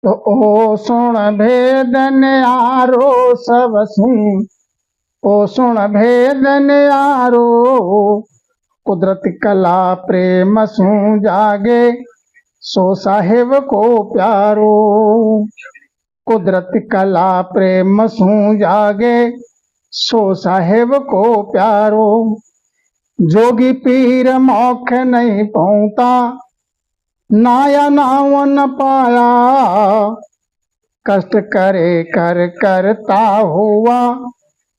तो ओ सुन भेद न्यारो सब सुन, ओ सुन भेद न्यारो, कुदरत कला प्रेम सू जागे, सो साहिब को प्यारो। कुदरत कला प्रेम सू जागे, सो साहिब को प्यारो। जोगी पीर मौख नहीं पहुंता, नाया नाव न पाया, कष्ट करे कर करता हुआ,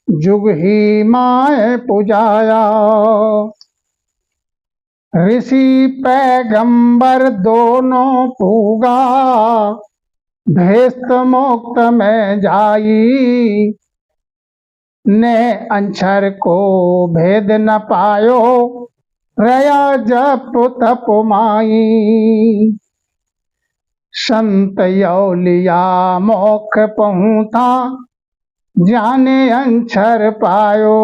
जुग ही माए पुजाया। ऋषि पैगंबर दोनों पूगा, भेस्त मुक्त में जाई, ने अंछर को भेद न पायो, रया जप तप माई। संत यौलिया मोख पहुंता, जाने अंछर पायो,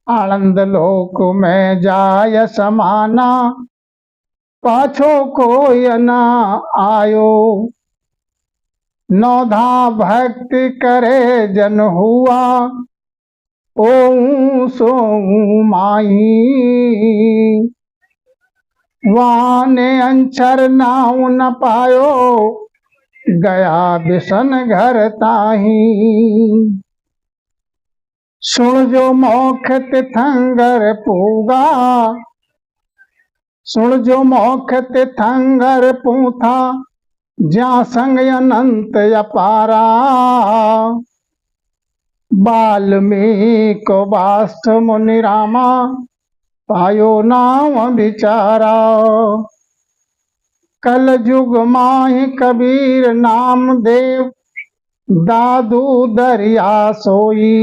आनंद लोक में जाय समाना, पाछो कोई न आयो। नौधा भक्ति करे जन हुआ, ओऊ सो माई। वाने अंचर नाव न पायो, गया बिसन घर ताही। सुन जो मौख तिथंगर पूगा, सुन जो मौख तिथंगर पूथा, ज्या संग अनंत अपारा। वाल्मीकि वाष्ठ मुनि रामा, पायो नाम बिचारा। कल युग माहि कबीर नाम देव, दादू दरिया सोई।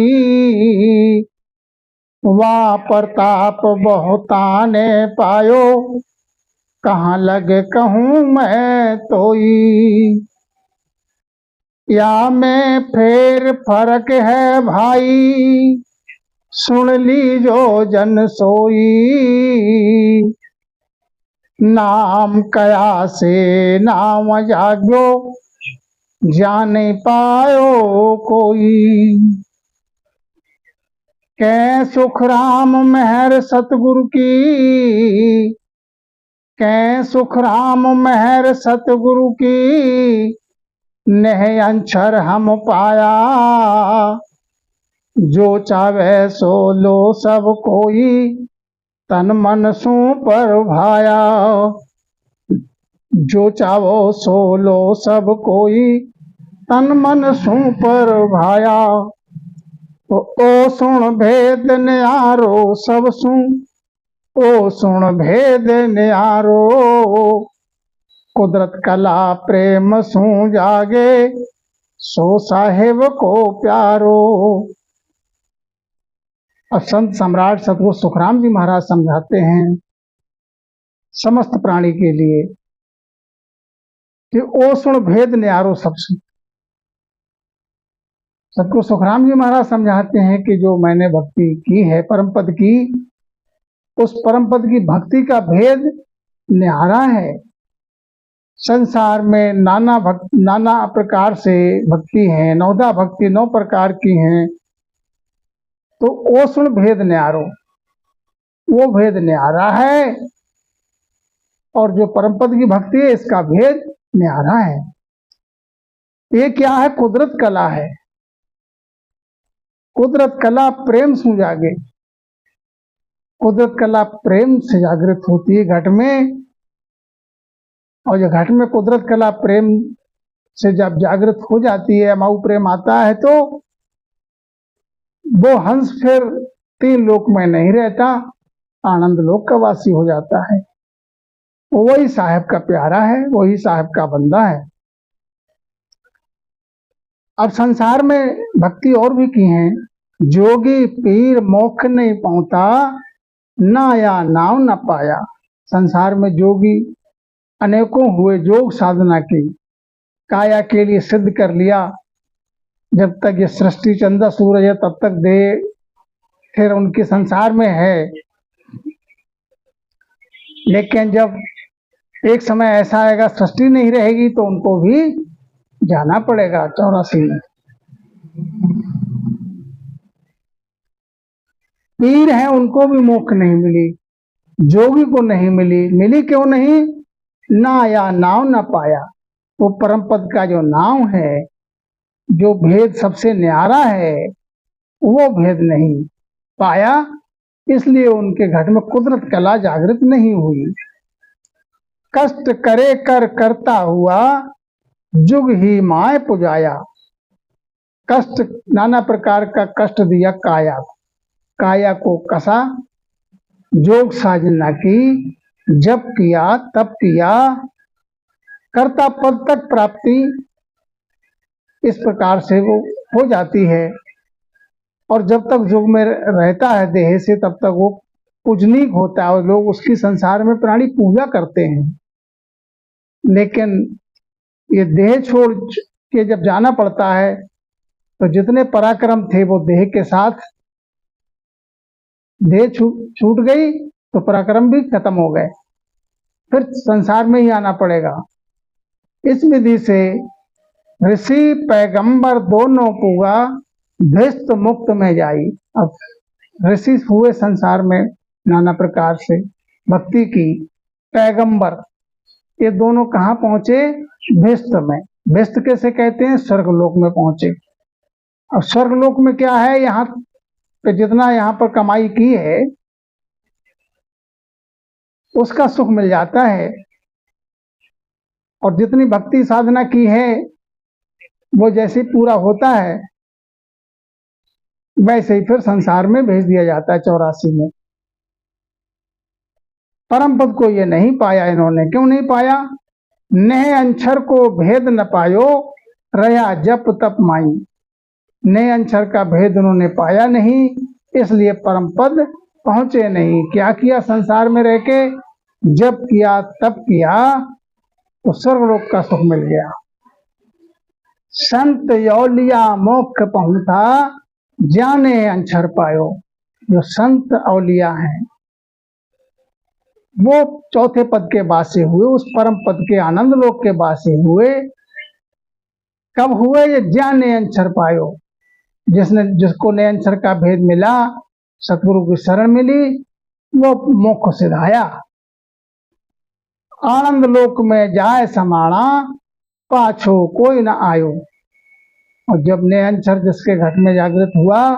वा प्रताप बहुताने पायो, कहाँ लगे कहूँ मैं तोई। या में फेर फर्क है भाई, सुन लीजो जन सोई। नाम कया से नाम जाग्यो, जान पायो कोई। कै सुख राम मेहर सतगुरु की, कै सुख राम मेहर सतगुरु की, नेह अंछर हम पाया। जो चावे सो लो सब कोई, तन मन सू पर भाया। जो चावो सो लो सब कोई, तन मन सू पर भाया। तो ओ सुन भेद न्यारो सब सू, ओ सुन भेद न्यारो, कुदरत कला प्रेम सू जागे, सो साहिब को प्यारो। अब संत सम्राट सतगुरु सुखराम जी महाराज समझाते हैं समस्त प्राणी के लिए कि ओ सुन भेद न्यारो सब सुन। सतगुरु सुखराम जी महाराज समझाते हैं कि जो मैंने भक्ति की है परम पद की, उस परम पद की भक्ति का भेद न्यारा है। संसार में नाना प्रकार से भक्ति है, नौदा भक्ति 9 प्रकार की हैं। तो ओ सुन भेद न्यारो, वो भेद न्यारा है, और जो परम पद की भक्ति है इसका भेद न्यारा है। ये क्या है? कुदरत कला है। कुदरत कला प्रेम से जागे, कुदरत कला प्रेम से जागृत होती है घट में। और जब घट में कुदरत कला प्रेम से जब जागृत हो जाती है, अमाऊ प्रेम आता है, तो वो हंस फिर 3 लोक में नहीं रहता, आनंद लोक का वासी हो जाता है। वही साहब का प्यारा है, वही साहब का बंदा है। अब संसार में भक्ति और भी की हैं। जोगी पीर मोक्ष नहीं पहुंचा, नाया नाव न पाया। संसार में जोगी अनेकों हुए, योग साधना की, काया के लिए सिद्ध कर लिया। जब तक ये सृष्टि चंदा सूरज है तब तक दे, फिर उनके संसार में है। लेकिन जब एक समय ऐसा आएगा सृष्टि नहीं रहेगी तो उनको भी जाना पड़ेगा 84 में। पीर है उनको भी मोक्ष नहीं मिली, जोगी को नहीं मिली। मिली क्यों नहीं? ना आया नाव न पाया। वो परम पद का जो नाव है, जो भेद सबसे न्यारा है, वो भेद नहीं पाया, इसलिए उनके घट में कुदरत कला जागृत नहीं हुई। कष्ट करे कर करता हुआ जुग ही माय पुजाया। कष्ट, नाना प्रकार का कष्ट दिया काया, काया को कसा, जोग साधना की, जब किया तब किया, कर्ता पद तक प्राप्ति इस प्रकार से वो हो जाती है। और जब तक युग में रहता है देह से, तब तक वो पूजनीक होता है और लोग उसकी संसार में प्राणी पूजा करते हैं। लेकिन ये देह छोड़ के जब जाना पड़ता है तो जितने पराक्रम थे वो देह के साथ, देह छूट गई तो पराक्रम भी खत्म हो गए, फिर संसार में ही आना पड़ेगा। इस विधि से ऋषि पैगंबर दोनों पूगा, भिस्त मुक्त में जाई। अब ऋषि हुए संसार में नाना प्रकार से भक्ति की, पैगंबर ये दोनों कहाँ पहुंचे? भिस्त में। भिस्त कैसे कहते हैं? स्वर्गलोक में पहुंचे। अब स्वर्गलोक में क्या है? यहाँ पे जितना यहाँ पर कमाई की है उसका सुख मिल जाता है, और जितनी भक्ति साधना की है वो जैसे पूरा होता है वैसे ही फिर संसार में भेज दिया जाता है 84 में। परम पद को ये नहीं पाया इन्होंने। क्यों नहीं पाया? नेह अंछर को भेद न पायो, रया जप तप माई। नेह अंछर का भेद उन्होंने पाया नहीं, इसलिए परम पद पहुंचे नहीं। क्या किया संसार में रह के? जब किया तब किया तो स्वर्गलोक का सुख मिल गया। संत औलिया मोक्ष पहुंचा, जाने अंछर पायो। जो संत औलिया हैं वो चौथे पद के वासी हुए, उस परम पद के आनंद लोक के वासी हुए। कब हुए? ये जाने अंछर पायो। जिसको नए अंछर का भेद मिला, सतगुरु की शरण मिली, वो मोक्ष सिधाया। आनंद लोक में जाए समाना, पाछो कोई न आयो। और जब नए अंछर जिसके घट में जागृत हुआ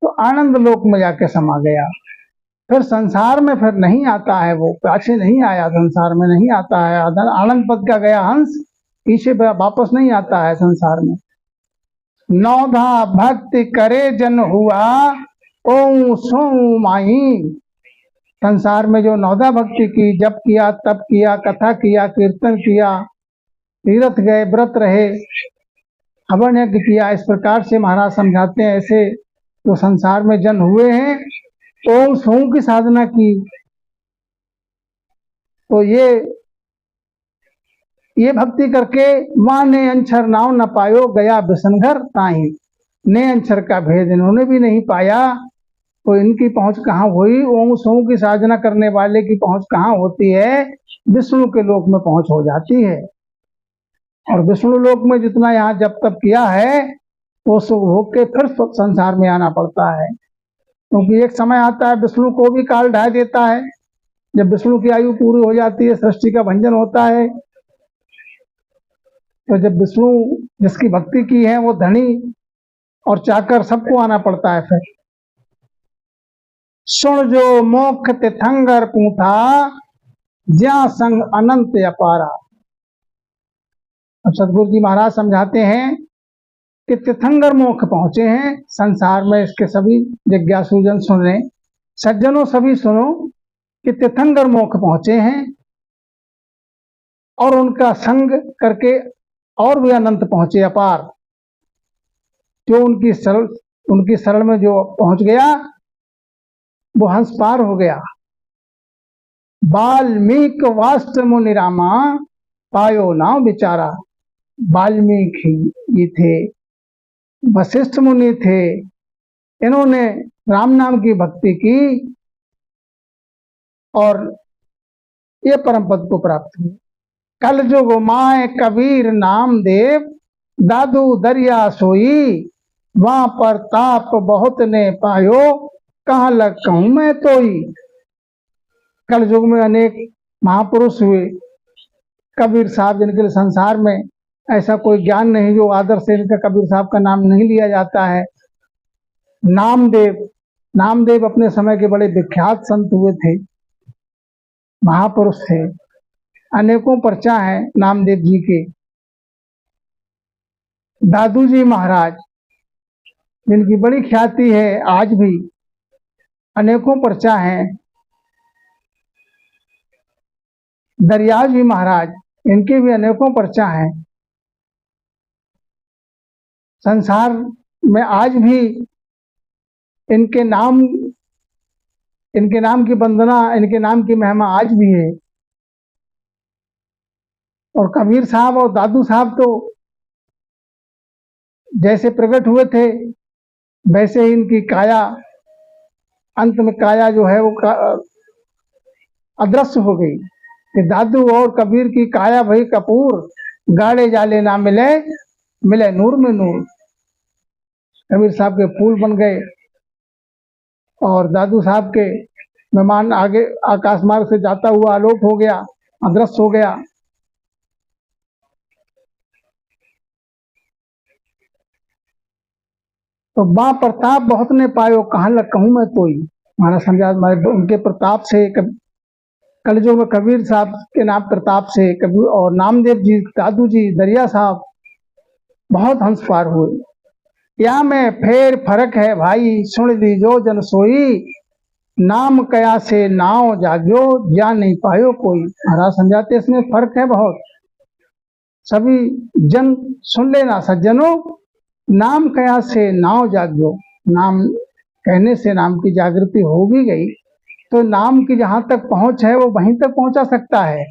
तो आनंद लोक में जाके समा गया। फिर संसार में फिर नहीं आता है, वो पाछे नहीं आया, संसार में नहीं आता है। आनंद पद का गया हंस पीछे वापस नहीं आता है संसार में। नौधा भक्ति करे जन हुआ, ओ सो माही। संसार में जो नौधा भक्ति की, जब किया तब किया, कथा किया, कीर्तन किया, तीर्थ गए, व्रत रहे, हवन यज्ञ किया, इस प्रकार से महाराज समझाते हैं ऐसे जो संसार में जन हुए हैं, ओम सोम की साधना की, तो ये भक्ति करके वहां ने अंछर नाव न पायो, गया बिसनघर ताही। ने अंछर का भेद इन्होंने भी नहीं पाया, तो इनकी पहुंच कहाँ हुई? ओम सोम की साधना करने वाले की पहुंच कहाँ होती है? विष्णु के लोक में पहुंच हो जाती है। और विष्णु लोक में जितना यहाँ जब तब किया है वो सुख भोग के फिर संसार में आना पड़ता है, क्योंकि एक समय आता है विष्णु को भी काल ढा देता है। जब विष्णु की आयु पूरी हो जाती है, सृष्टि का भंजन होता है, तो जब विष्णु जिसकी भक्ति की है वो धनी और चाकर सबको आना पड़ता है। फिर सुन जो मोक्ष तिथंगर पूठा, ज्या संग अनंत अपारा। अब सदगुरु जी महाराज समझाते हैं कि तीर्थंकर मोक्ष पहुंचे हैं संसार में। इसके सभी जिज्ञासुजन सुन रहे, सज्जनों सभी सुनो कि तीर्थंकर मोक्ष पहुंचे हैं और उनका संग करके और भी अनंत पहुंचे, अपार। जो उनकी शरण में जो पहुंच गया वो हंस पार हो गया। वाल्मीकि वास्त मुनि रामा, पायो नाम बिचारा। वाल्मीकि ये थे, वशिष्ठ मुनि थे, इन्होंने राम नाम की भक्ति की और ये परम पद को प्राप्त हुए। कल जुग माए कबीर नाम देव, दादू दरिया सोई, वहां पर ताप बहुत ने पायो, कहाँ लग कहूं मैं तोई। कल युग में अनेक महापुरुष हुए, कबीर साहब जिनके संसार में ऐसा कोई ज्ञान नहीं जो आदर से इनका कबीर साहब का नाम नहीं लिया जाता है। नामदेव, नामदेव अपने समय के बड़े विख्यात संत हुए थे, महापुरुष थे, अनेकों पर्चा हैं नामदेव जी के। दादू जी महाराज जिनकी बड़ी ख्याति है, आज भी अनेकों पर्चा हैं। दरिया जी महाराज, इनके भी अनेकों पर्चा हैं। संसार में आज भी इनके नाम की वंदना, इनके नाम की महिमा आज भी है। और कबीर साहब और दादू साहब तो जैसे प्रकट हुए थे वैसे ही इनकी काया, अंत में काया जो है वो अदृश्य हो गई। कि दादू और कबीर की काया भई कपूर, गाड़े जाले ना मिले, मिले नूर में नूर। कबीर साहब के फूल बन गए और दादू साहब के मेहमान आगे आकाश मार्ग से जाता हुआ आलोक हो गया, अदृश्य हो गया। तो मां प्रताप बहुत ने पायो, कहाँ लग कहूं मैं तोई। महाराज समझा उनके प्रताप से, कलयुग में कबीर साहब के नाम प्रताप से कबीर और नामदेव जी, दादू जी, दरिया साहब बहुत हंस पार हुए। या में फेर फर्क है भाई, सुन लीजो जन सोई, नाम कया से नाव जाग्यो, जा नहीं पायो कोई। महाराज समझाते इसमें फर्क है बहुत। सभी जन सुन लेना सज्जनों, नाम कया से नाव जाग्यो, नाम कहने से नाम की जागृति हो भी गई तो नाम की जहां तक पहुंच है वो वहीं तक पहुंचा सकता है।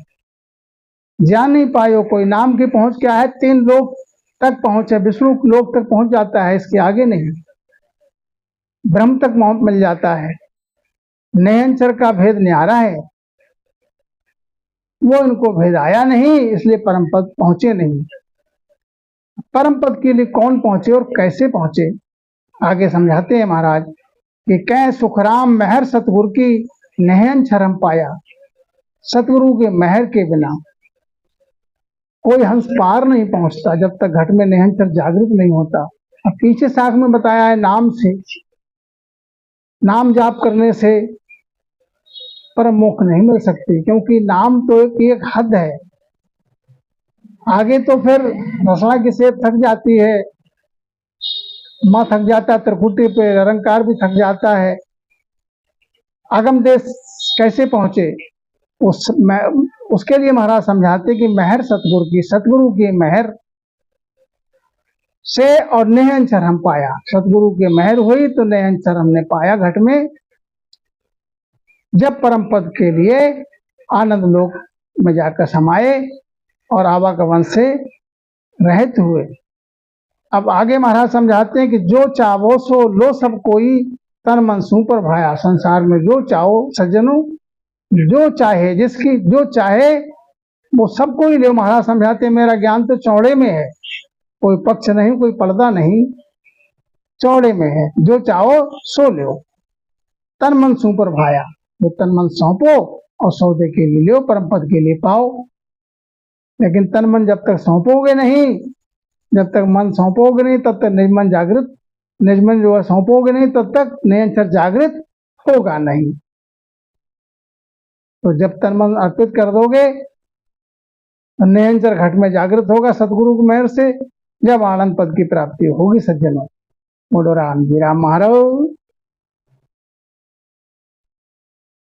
जा नहीं पायो कोई, नाम की पहुंच क्या है? 3 लोक तक पहुंच है, विष्णु लोक तक पहुंच जाता है, इसके आगे नहीं। ब्रह्म तक मिल जाता है। नयनचर का भेद न्यारा है, वो इनको भेद आया नहीं, इसलिए परम पद पहुंचे नहीं। परम पद के लिए कौन पहुंचे और कैसे पहुंचे, आगे समझाते हैं महाराज कि कै सुखराम मेहर सतगुरु की, नयन शरम पाया। सतगुरु के मेहर के बिना कोई हंस पार नहीं पहुंचता जब तक घट में नयनचर जागृत नहीं होता। अब पीछे शाख में बताया है नाम से, नाम जाप करने से परम मोक्ष नहीं मिल सकती, क्योंकि नाम तो एक हद है। आगे तो फिर रसना की सेब थक जाती है, माँ थक जाता है, त्रिकुटी पे निरंकार भी थक जाता है। आगम देश कैसे पहुंचे उसके लिए महाराज समझाते कि मेहर सतगुरु की, सतगुरु की मेहर से और नयनचर हम पाया। सतगुरु की मेहर हुई तो नयनचर हमने पाया घट में, जब परम पद के लिए आनंद लोक में जाकर समाये और आवागमन से रहित हुए। अब आगे महाराज समझाते हैं कि जो चावो सो लो सब कोई, तन मन सू पर भाया। संसार में जो चाहो सज्जनों, जो चाहे, जिसकी जो चाहे वो सब कोई ले। महाराज समझाते हैं मेरा ज्ञान तो चौड़े में है, कोई पक्ष नहीं, कोई पर्दा नहीं, चौड़े में है। जो चाहो सो लो, तन मन सू पर भाया। वो तन मन सौंपो और सौदे के लिए लो, परम पद के लिए पाओ। लेकिन तन मन जब तक सौंपोगे नहीं, जब तक मन सौंपोगे नहीं तब तक निज मन जागृत, निज मन जो है सौंपोगे नहीं तब तक नयनचर जागृत होगा नहीं। तो जब तन मन अर्पित कर दोगे तो नयनचर घट में जागृत होगा सतगुरु की मेहर से, जब आनंद पद की प्राप्ति होगी सज्जनों। बोलो राम जी राम महाराज।